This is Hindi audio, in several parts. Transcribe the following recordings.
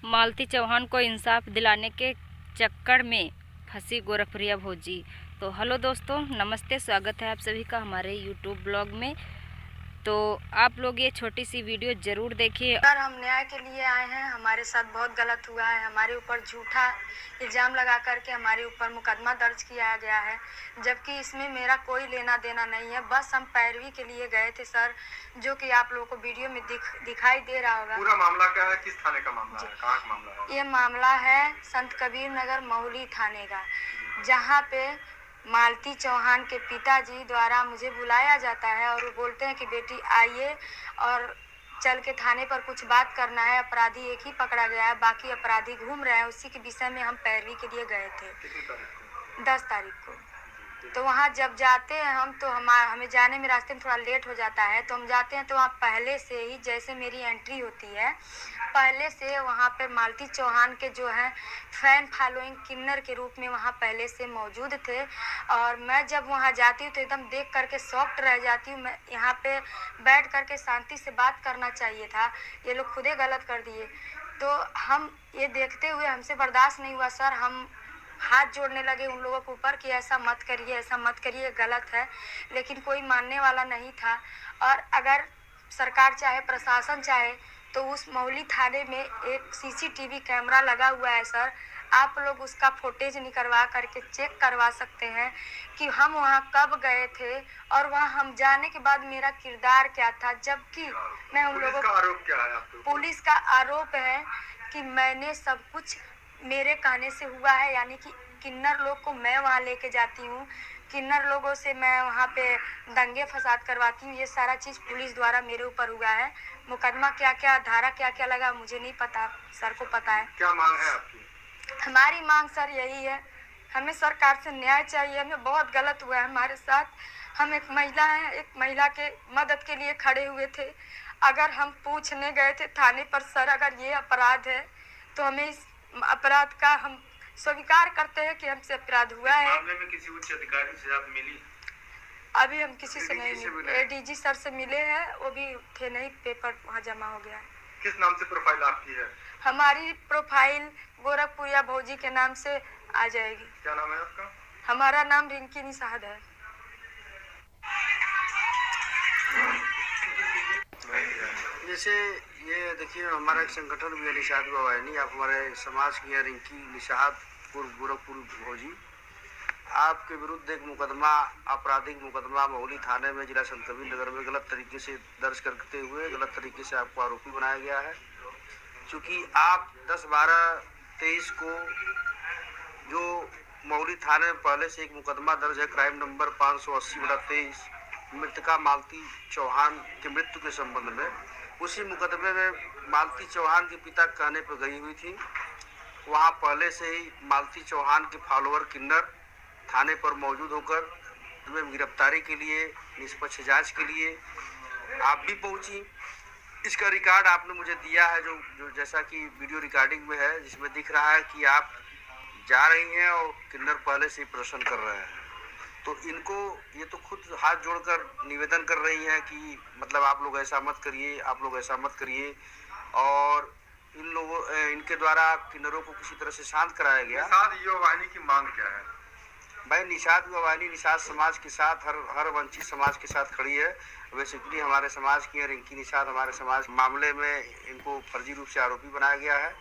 मालती चौहान को इंसाफ दिलाने के चक्कर में फंसी गोरखप्रिया भौजी। तो हेलो दोस्तों, नमस्ते, स्वागत है आप सभी का हमारे यूट्यूब ब्लॉग में। तो आप लोग ये छोटी सी वीडियो ज़रूर देखिए। सर, हम न्याय के लिए आए हैं। हमारे साथ बहुत गलत हुआ है। हमारे ऊपर झूठा इल्ज़ाम लगा करके हमारे ऊपर मुकदमा दर्ज किया गया है, जबकि इसमें मेरा कोई लेना देना नहीं है। बस हम पैरवी के लिए गए थे सर, जो कि आप लोगों को वीडियो में दिखाई दे रहा होगा। पूरा मामला क्या है? किस थाने का मामला है? कहाँ का मामला है? ये मामला है संत कबीर नगर महुली थाने का, जहाँ पे मालती चौहान के पिताजी द्वारा मुझे बुलाया जाता है और वो बोलते हैं कि बेटी आइए और चल के थाने पर कुछ बात करना है। अपराधी एक ही पकड़ा गया है, बाकी अपराधी घूम रहे हैं। उसी के विषय में हम पैरवी के लिए गए थे। कितनी तारीख को? 10 तारीख को। तो वहाँ जब जाते हैं हम, तो हमें जाने में रास्ते में थोड़ा लेट हो जाता है। तो हम जाते हैं तो वहाँ पहले से ही, जैसे मेरी एंट्री होती है, पहले से वहाँ पे मालती चौहान के जो है फैन फॉलोइंग किन्नर के रूप में वहाँ पहले से मौजूद थे। और मैं जब वहाँ जाती हूँ तो एकदम देख करके शॉक्ड रह जाती हूँ। मैं यहाँ पे बैठ करके शांति से बात करना चाहिए था, ये लोग खुदे गलत कर दिए। तो हम ये देखते हुए हमसे बर्दाश्त नहीं हुआ सर। हम हाथ जोड़ने लगे उन लोगों के ऊपर कि ऐसा मत करिए, ऐसा मत करिए, गलत है। लेकिन कोई मानने वाला नहीं था। और अगर सरकार चाहे, प्रशासन चाहे, तो उस महुली थाने में एक सीसीटीवी कैमरा लगा हुआ है सर। आप लोग उसका फुटेज निकलवा करके चेक करवा सकते हैं कि हम वहाँ कब गए थे और वहाँ हम जाने के बाद मेरा किरदार क्या था। जबकि मैं उन लोगों का आरोप क्या है आपके ऊपर? पुलिस का आरोप है कि मैंने सब कुछ मेरे कहने से हुआ है, यानी कि किन्नर लोग को मैं वहाँ लेके जाती हूँ, किन्नर लोगों से मैं वहाँ पे दंगे फसाद करवाती हूँ। ये सारा चीज़ पुलिस द्वारा मेरे ऊपर हुआ है। मुकदमा क्या क्या, धारा क्या क्या लगा, मुझे नहीं पता, सर को पता है। क्या मांग है आपकी? हमारी मांग सर यही है, हमें सरकार से न्याय चाहिए। हमें बहुत गलत हुआ है हमारे साथ। हम एक महिला हैं, एक महिला के मदद के लिए खड़े हुए थे। अगर हम पूछने गए थे थाने पर, सर अगर ये अपराध है तो हमें इस अपराध का हम स्वीकार करते हैं कि हमसे अपराध हुआ है। मामले में किसी उच्च अधिकारी से आप मिली? अभी हम किसी से नहीं मिले। एडीजी सर से मिले हैं, वो भी थे नहीं, पेपर वहाँ जमा हो गया है। किस नाम से प्रोफाइल आपकी है? हमारी प्रोफाइल गोरखप्रिया भौजी के नाम से आ जाएगी। क्या नाम है आपका? हमारा नाम रिंकी निषाद है। जैसे ये देखिए, हमारा एक संगठन भी है निषाद भवानी। आप हमारे समाज की है रिंकी निषाद गोरखपुर भौजी। आपके विरुद्ध एक मुकदमा, आपराधिक मुकदमा महुली थाने में जिला संत कबीर नगर में गलत तरीके से दर्ज करते हुए गलत तरीके से आपको आरोपी बनाया गया है। क्योंकि आप 10/12/23 को जो महुली थाने में पहले से एक मुकदमा दर्ज है, क्राइम नंबर 580/23, मृतका मालती चौहान की मृत्यु के संबंध में, उसी मुकदमे में मालती चौहान के पिता कहने पर गई हुई थी। वहां पहले से ही मालती चौहान के फॉलोअर किन्नर थाने पर मौजूद होकर तुम्हें गिरफ्तारी के लिए, निष्पक्ष जांच के लिए आप भी पहुंची। इसका रिकॉर्ड आपने मुझे दिया है, जो जैसा कि वीडियो रिकॉर्डिंग में है, जिसमें दिख रहा है कि आप जा रही हैं और किन्नर पहले से ही प्रदर्शन कर रहे हैं। तो इनको ये तो खुद हाथ जोड़कर निवेदन कर रही हैं कि मतलब आप लोग ऐसा मत करिए, आप लोग ऐसा मत करिए। और इनके द्वारा किन्नरों को किसी तरह से शांत कराया गया। निषाद युवा वाहिनी की मांग क्या है? भाई, निषाद युवा वाहिनी निषाद समाज के साथ, हर वंचित समाज के साथ खड़ी है। बेसिकली हमारे समाज की है रिंकी निषाद। हमारे समाज मामले में इनको फर्जी रूप से आरोपी बनाया गया है।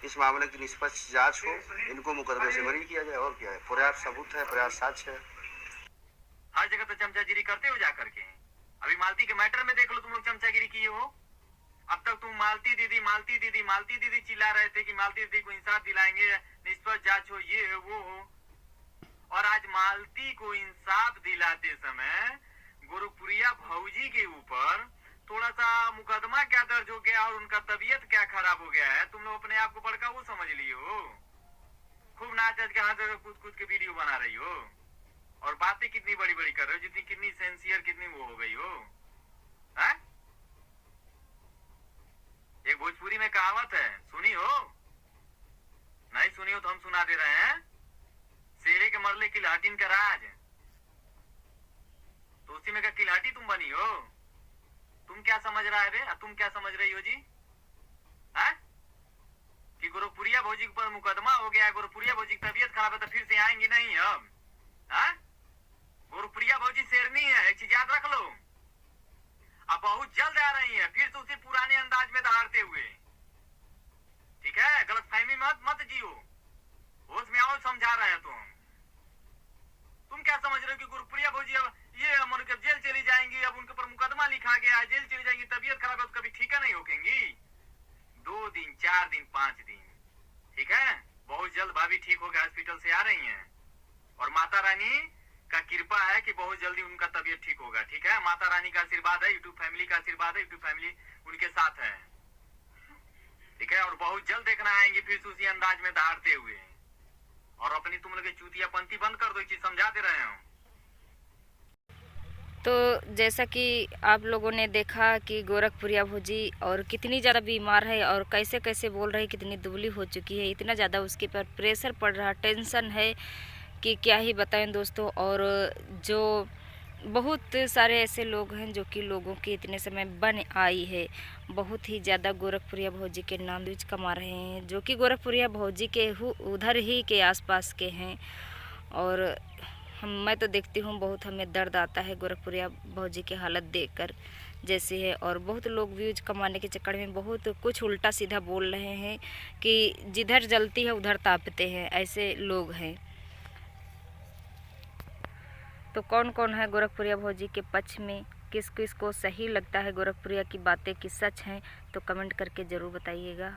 इस मामले की निष्पक्ष जांच हो, इनको मुकदमे से बरी किया जाए। और क्या है, पर्याप्त सबूत है, पर्याप्त साक्ष्य है। हर जगह तो चमचागिरी करते हो जा करके। अभी मालती के मैटर में देख लो, तुम लोग चमचागिरी किए हो। अब तक तुम मालती दीदी, मालती दीदी, मालती दीदी चिल्ला रहे थे कि मालती दीदी को इंसाफ दिलाएंगे, निष्पक्ष जांच हो, ये है वो हो। और आज मालती को इंसाफ दिलाते समय गोरखप्रिया भौजी के ऊपर थोड़ा सा मुकदमा क्या दर्ज हो गया और उनका तबीयत क्या खराब हो गया है, तुम लोग अपने आप को बड़का वो समझ लिए हो। खूब नाच के हाथ कूद के वीडियो बना रही हो और बातें कितनी बड़ी बड़ी कर रहे हो, जितनी कितनी सेंसियर, कितनी वो हो गई हो। है? एक भोजपुरी में कहावत है, सुनी हो? नहीं सुनी हो तो हम सुना दे रहे हैं। शेरे के मरले की लाटिन का राज, तो उसी में का किलाटी तुम बनी हो। तुम क्या समझ रहा है बे? तुम क्या समझ रही हो जी? है? कि भौजी के ऊपर मुकदमा हो गया है, गोरखपुरिया भौजी की तबीयत खराब है तो फिर से आएंगी नहीं अब? हाँ? गोरखपुरिया भौजी शेरनी है, एक चीज याद रख लो। अब बहुत जल्द आ रही है फिर से उसी पुराने अंदाज में दहाड़ते हुए। ठीक है, गलतफहमी मत जियो, होश में आओ, समझा रहे हैं तुम क्या समझ रहे हो कि गुरप्रिया भौजी अब ये मन के जेल चली जाएंगी, अब उनके ऊपर मुकदमा लिखा गया है, जेल चली जाएंगी, तबीयत खराब है तो कभी ठीक नहीं होंगी? 2 दिन 4 दिन 5 दिन, ठीक है, बहुत जल्द भाभी ठीक होकर हॉस्पिटल से आ रही हैं और माता रानी का कृपा है कि बहुत जल्दी उनका तबीयत ठीक होगा। ठीक है, माता रानी का आशीर्वाद है, यूट्यूब फैमिली का आशीर्वाद है, यूट्यूब फैमिली उनके साथ है। ठीक है, और बहुत जल्द देखना आएंगे फिर से उसी अंदाज में दहाड़ते हुए। और अपनी तुम लोग चूतियापंती बंद कर दो, चीज समझा दे रहे हो। तो जैसा कि आप लोगों ने देखा कि गोरखपुरिया भौजी और कितनी ज़्यादा बीमार है और कैसे कैसे बोल रही, कितनी दुबली हो चुकी है, इतना ज़्यादा उसके पर प्रेशर पड़ रहा, टेंशन है कि क्या ही बताएं दोस्तों। और जो बहुत सारे ऐसे लोग हैं जो कि लोगों की इतने समय बन आई है, बहुत ही ज़्यादा गोरखपुरिया भौजी के नाम यूज कमा रहे हैं, जो कि गोरखपुरिया भौजी के उधर ही के आसपास के हैं। और मैं तो देखती हूँ, बहुत हमें दर्द आता है गोरखपुरिया भौजी की हालत देखकर जैसे है। और बहुत लोग व्यूज कमाने के चक्कर में बहुत कुछ उल्टा सीधा बोल रहे हैं कि जिधर जलती है उधर तापते हैं, ऐसे लोग हैं। तो कौन कौन है गोरखपुरिया भौजी के पक्ष में, किस किस को सही लगता है गोरखपुरिया की बातें कि सच हैं, तो कमेंट करके ज़रूर बताइएगा।